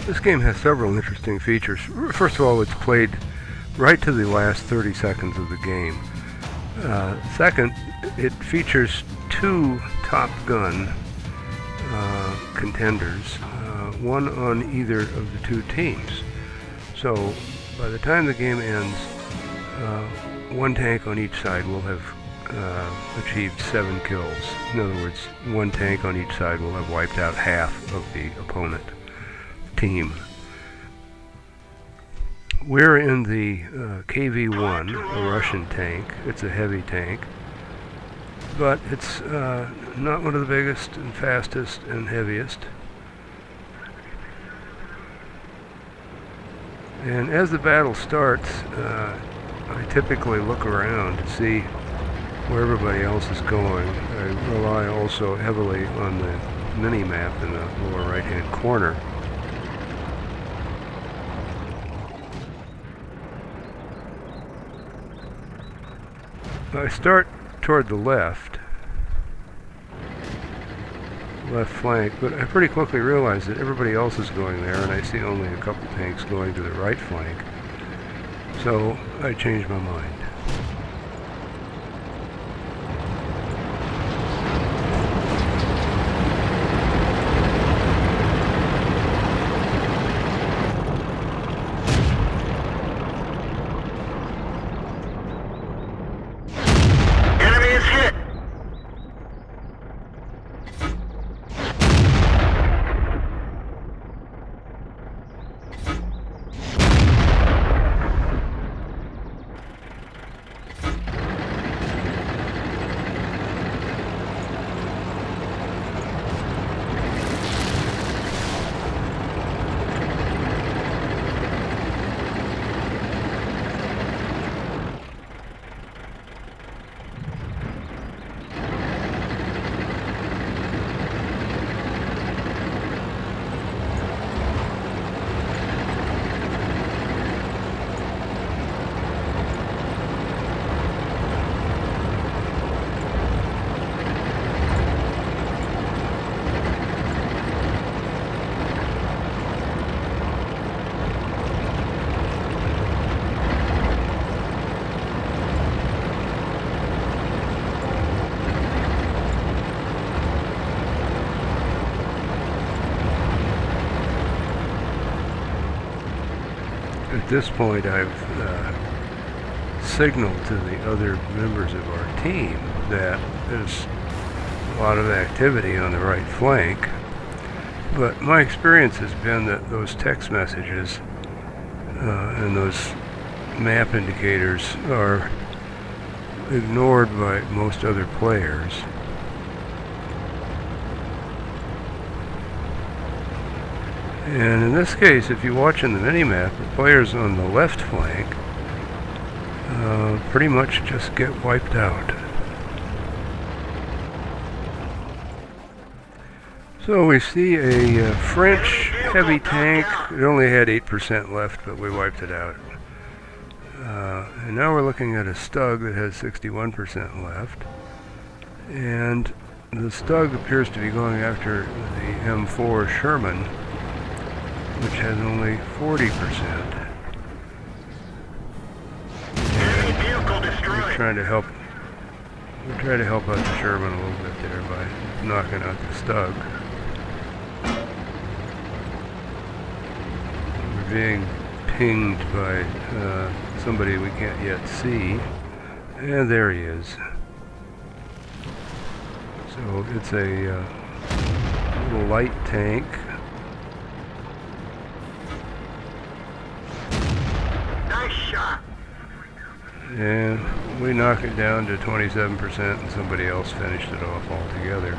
This game has several interesting features. First of all, it's played right to the last 30 seconds of the game. Second, it features two Top Gun contenders, one on either of the two teams. So by the time the game ends, one tank on each side will have achieved 7 kills. In other words, one tank on each side will have wiped out half of the opponent team. We're in the KV-1, a Russian tank. It's a heavy tank, but it's not one of the biggest and fastest and heaviest. And as the battle starts, I typically look around to see where everybody else is going. I rely also heavily on the mini-map in the lower right-hand corner. I start toward the left flank, but I pretty quickly realize that everybody else is going there, and I see only a couple tanks going to the right flank. So I change my mind. At this point, I've signaled to the other members of our team that there's a lot of activity on the right flank, but my experience has been that those text messages and those map indicators are ignored by most other players. And in this case, if you watch in the minimap, the players on the left flank pretty much just get wiped out. So we see a French heavy tank. It only had 8% left, but we wiped it out. And now we're looking at a Stug that has 61% left. And the Stug appears to be going after the M4 Sherman, which has only 40%. We're trying to help out the Sherman a little bit there by knocking out the Stug. We're being pinged by somebody we can't yet see, and there he is. So it's a little light tank. And we knock it down to 27%, and somebody else finished it off altogether.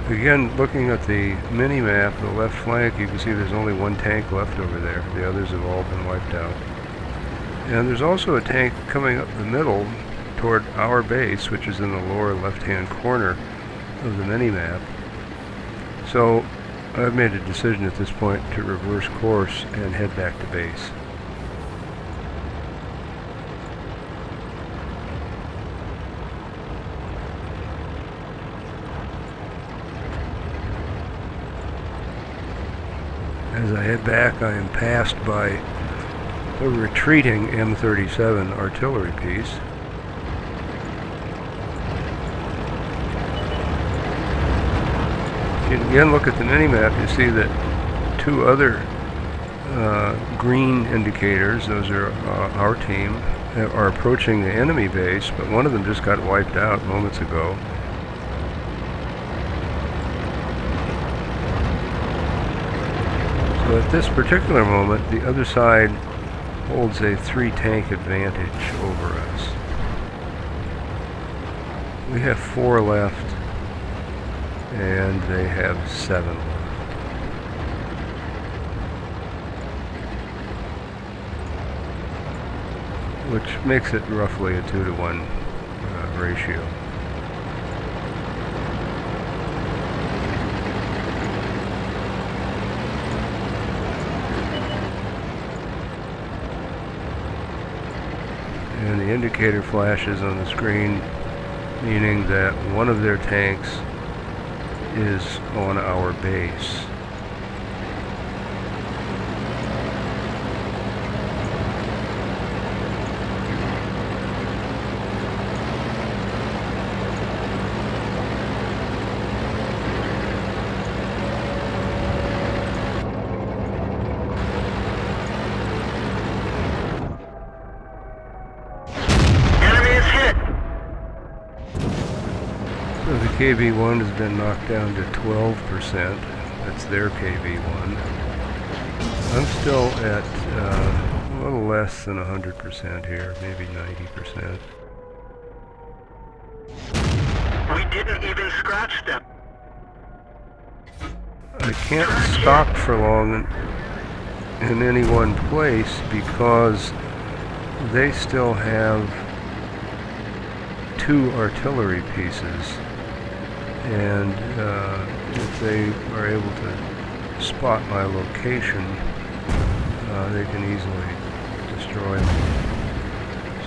Again, looking at the mini-map, the left flank, you can see there's only one tank left over there. The others have all been wiped out. And there's also a tank coming up the middle toward our base, which is in the lower left-hand corner of the mini-map. So I've made a decision at this point to reverse course and head back to base. As I head back, I am passed by a retreating M37 artillery piece. If you again look at the mini-map, you see that two other green indicators, those are our team, are approaching the enemy base, but one of them just got wiped out moments ago. So at this particular moment, the other side holds a 3-tank advantage over us. We have 4 left, and they have 7 left. Which makes it roughly a 2-to-1 ratio. And the indicator flashes on the screen, meaning that one of their tanks is on our base. So the KV-1 has been knocked down to 12%. That's their KV-1. I'm still at a little less than 100% here, maybe 90%. We didn't even scratch them. I can't stop for long in any one place because they still have 2 artillery pieces. And if they are able to spot my location, they can easily destroy me.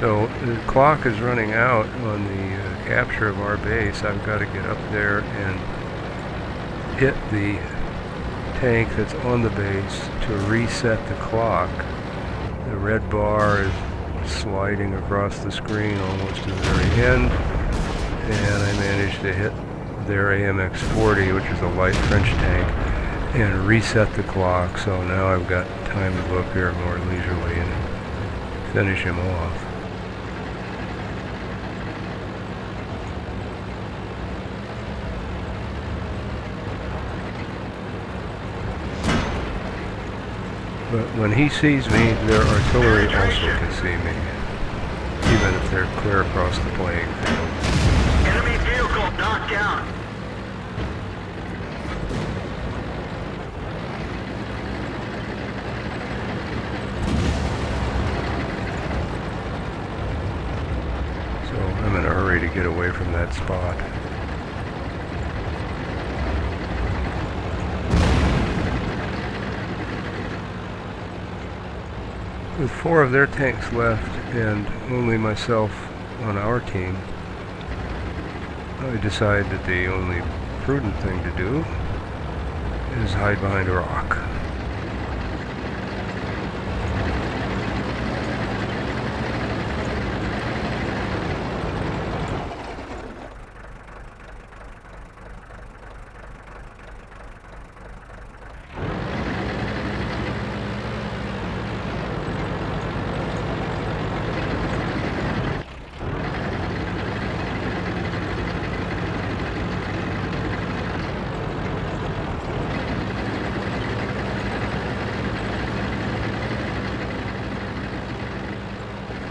So the clock is running out on the capture of our base. I've got to get up there and hit the tank that's on the base to reset the clock. The red bar is sliding across the screen almost to the very end, and I managed to hit their AMX-40, which is a light French tank, and reset the clock. So now I've got time to go up here more leisurely and finish him off. But when he sees me, their artillery also can see me, even if they're clear across the playing field. Enemy vehicle knocked down. So I'm in a hurry to get away from that spot. With 4 of their tanks left and only myself on our team, I decided that the only prudent thing to do is hide behind a rock.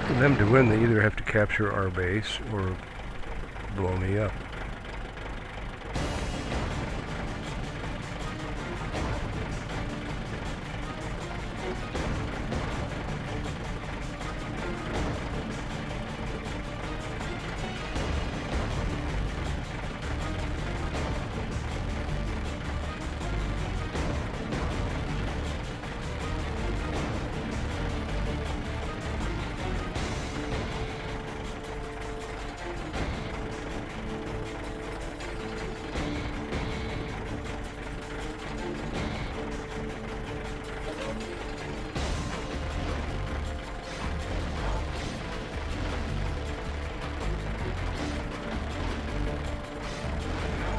For them to win, they either have to capture our base or blow me up.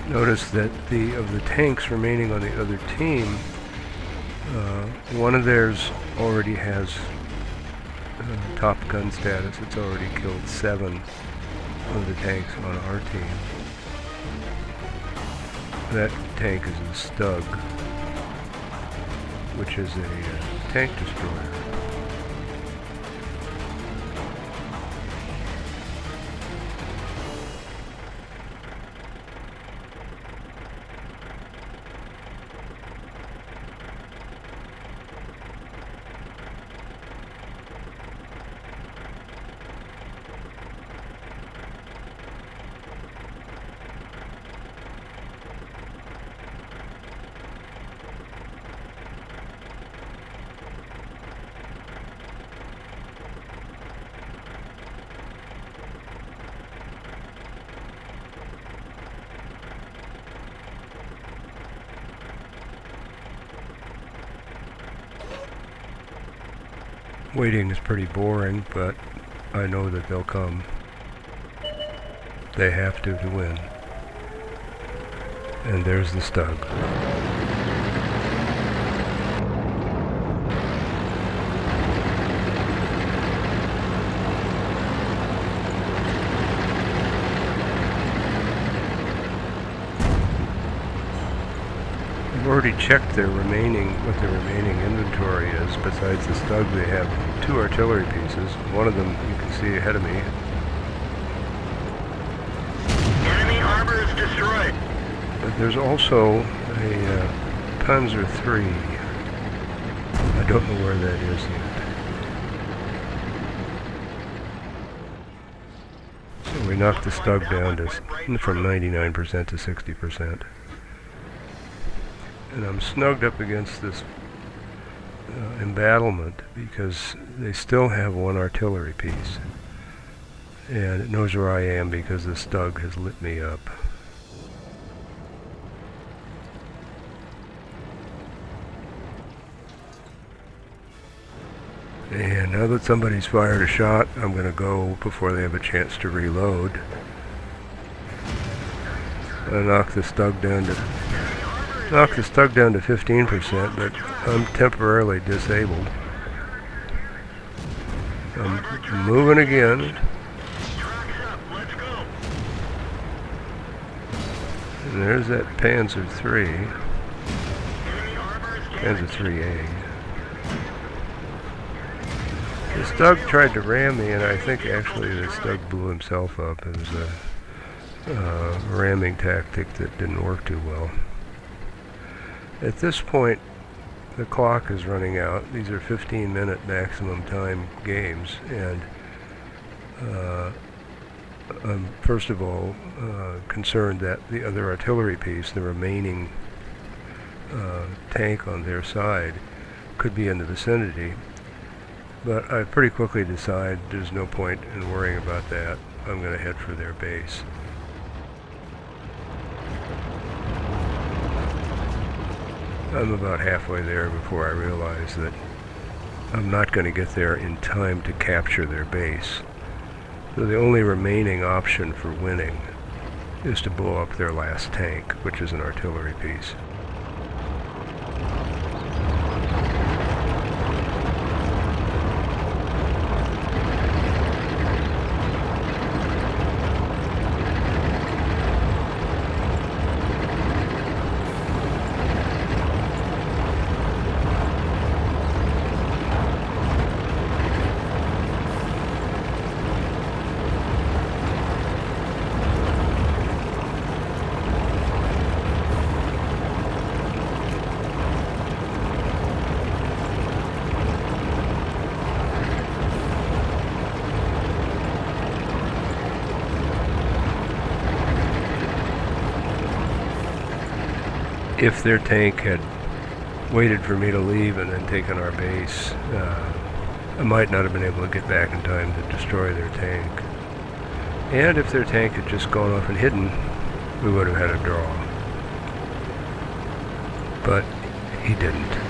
Notice that of the tanks remaining on the other team, one of theirs already has Top Gun status. It's already killed 7 of the tanks on our team. That tank is the Stug, which is a tank destroyer. Waiting is pretty boring, but I know that they'll come. They have to win. And there's the Stug. I've already checked what their remaining inventory is. Besides the Stug, they have 2 artillery pieces. One of them you can see ahead of me. Enemy armor is destroyed. But there's also a Panzer III. I don't know where that is yet. So we knocked the Stug down from 99% to 60%. And I'm snugged up against this embattlement because they still have 1 artillery piece. And it knows where I am because the Stug has lit me up. And now that somebody's fired a shot, I'm going to go before they have a chance to reload. I knock the Stug down to 15%, but I'm temporarily disabled. I'm moving again. And there's that Panzer III. Panzer IIIA. The Stug tried to ram me, and I think actually the Stug blew himself up. It was a ramming tactic that didn't work too well. At this point, the clock is running out. These are 15-minute maximum time games, and I'm first of all concerned that the other artillery piece, the remaining tank on their side, could be in the vicinity. But I pretty quickly decide there's no point in worrying about that. I'm going to head for their base. I'm about halfway there before I realize that I'm not going to get there in time to capture their base. So the only remaining option for winning is to blow up their last tank, which is an artillery piece. If their tank had waited for me to leave and then taken our base, I might not have been able to get back in time to destroy their tank. And if their tank had just gone off and hidden, we would have had a draw. But he didn't.